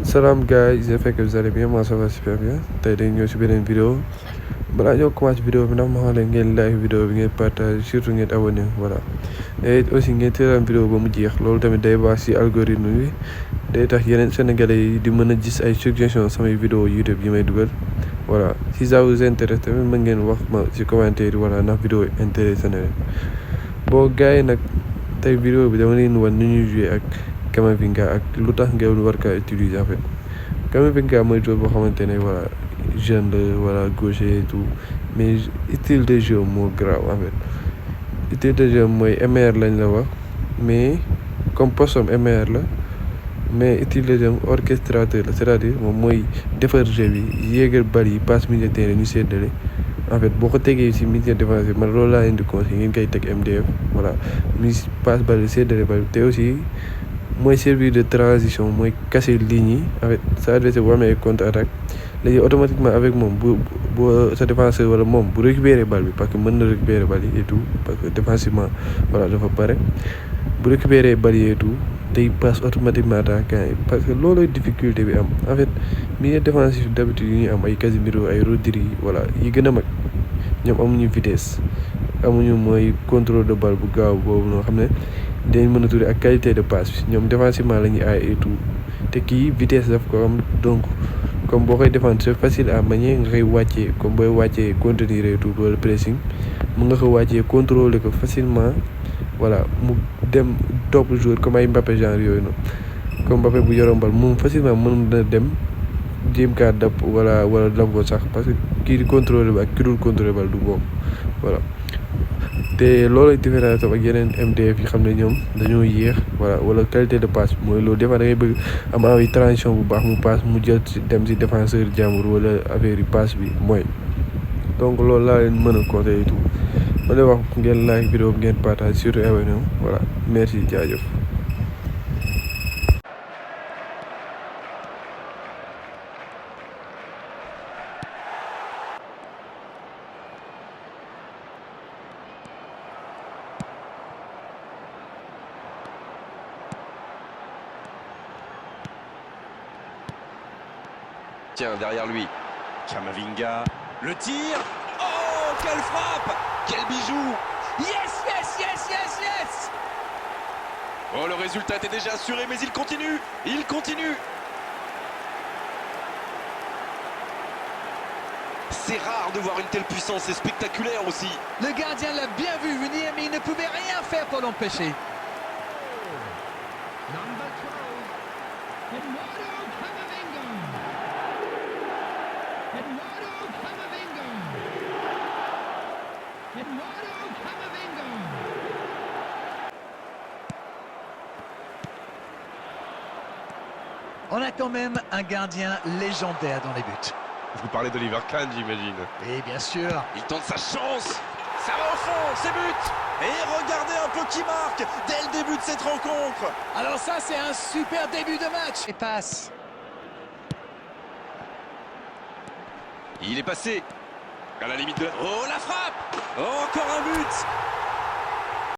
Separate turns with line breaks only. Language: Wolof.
Salam guys, j'espère que vous allez bien, moi ça va super bien. Tey dañ ñëw si beneen vidéo balaa ñoo commencé vidéo bi ndax ma xam ne ngeen like vidéo bi ngeen partage surtout ngeen abonné voilà et aussi ngeen teelaan vidéo ba mu jeex loolu tamit day baax si algorithme bi day tax yeneen sénégalais yi di mën a gis ay suggestions samay vidéo YouTube yi may dugal voilà si ça vous intéresse tamit mën ngeen wax ma si commentaire yi voilà ndax vidéo intéressé na leen boo gars yi nag tey vidéo bi dama leen wan ni ñuy jouer ak Camavinga ak lu tax ngeen war kaa utiliser en fait Camavinga mooy joueur boo xamante ne voilà jeune la voilà gaucher et tout mais style de jeu moo grave en fait style de jeu mooy MR lañ la wax mais comme postom MR la mais style de jeu orchestrateur la c'est-à-dire moom mooy defar jeu bi yéegal bal yi passe milieu terrain ñu séddale en fait boo ko tegee si milieu défensif man loolu laa leen di conseillé ngeen koy teg MDF voilà mi passe bal yi séddale bal te aussi mooy service de transition mooy casser ligne yi en fait sa adversaire bu amee contre-attaque léegi automatiquement avec moom bu sa défenseur wala moom bu récupérer balle bi parce que mën na récupérer balle yi et tout parce que défensivement voilà dafa pare bu récupérer balle yi et tout day passe automatiquement attaquant yi parce que loolooy difficulté bi am en fait milieu défensif d'habitude yi ñuy am ay Casemiro ay Rodri voilà yi gën a mag ñoom amuñu vitesse amuñu mooy contrôle de balle bu gaaw boobu noo xam ne dañ mën a tuddee ak qualité de passe bi ñoom défensivement la ñuy aay et tout te kii vitesse daf ko am donc comme boo koy défendre c'est facile à manier nga koy wàccee comme booy wàccee contenir et tout wala pressing mun nga ko wàccee contrôler ko facilement voilà mu dem topp joueur comme ay Mbappé genre yooyu noonu comme Mbappé bu yoroon bal moom facilement mën na dem jéem kaa dab wala dab ko sax parce que kii di contrôler ba ak ki dul contrôler bal du bokk voilà te loolu différence ak yeneen MDF yi xam ne ñoom dañoo yéex voilà wala qualité de passe mooy loolu des fois da ngay bëgg am ay transition bu baax mu passe mu jël si dem si défenseur jàmbur wala affaire yi passe bi mooy donc loolu laa leen mën a conseiller tout ma lay wax ngeen like vidéo bi ngeen partage surtout abonné voilà merci jaajëf.
Tiens, derrière lui.
Camavinga, le tir. Oh, quelle frappe!
Quel bijou!
Yes, yes, yes, yes, yes!
Oh, le résultat était déjà assuré, mais il continue! Il continue! C'est rare de voir une telle puissance, c'est spectaculaire aussi.
Le gardien l'a bien vu venir, mais il ne pouvait rien faire pour l'empêcher. On a quand même un gardien légendaire dans les buts.
Vous parlez d'Oliver Kahn, j'imagine.
Et bien sûr.
Il tente sa chance.
Ça va au fond, c'est but! Et regardez un peu qui marque dès le début de cette rencontre.
Alors ça, c'est un super début de match. Et passe.
Il est passé. À la limite de la...
Oh, la frappe! Oh, encore un but!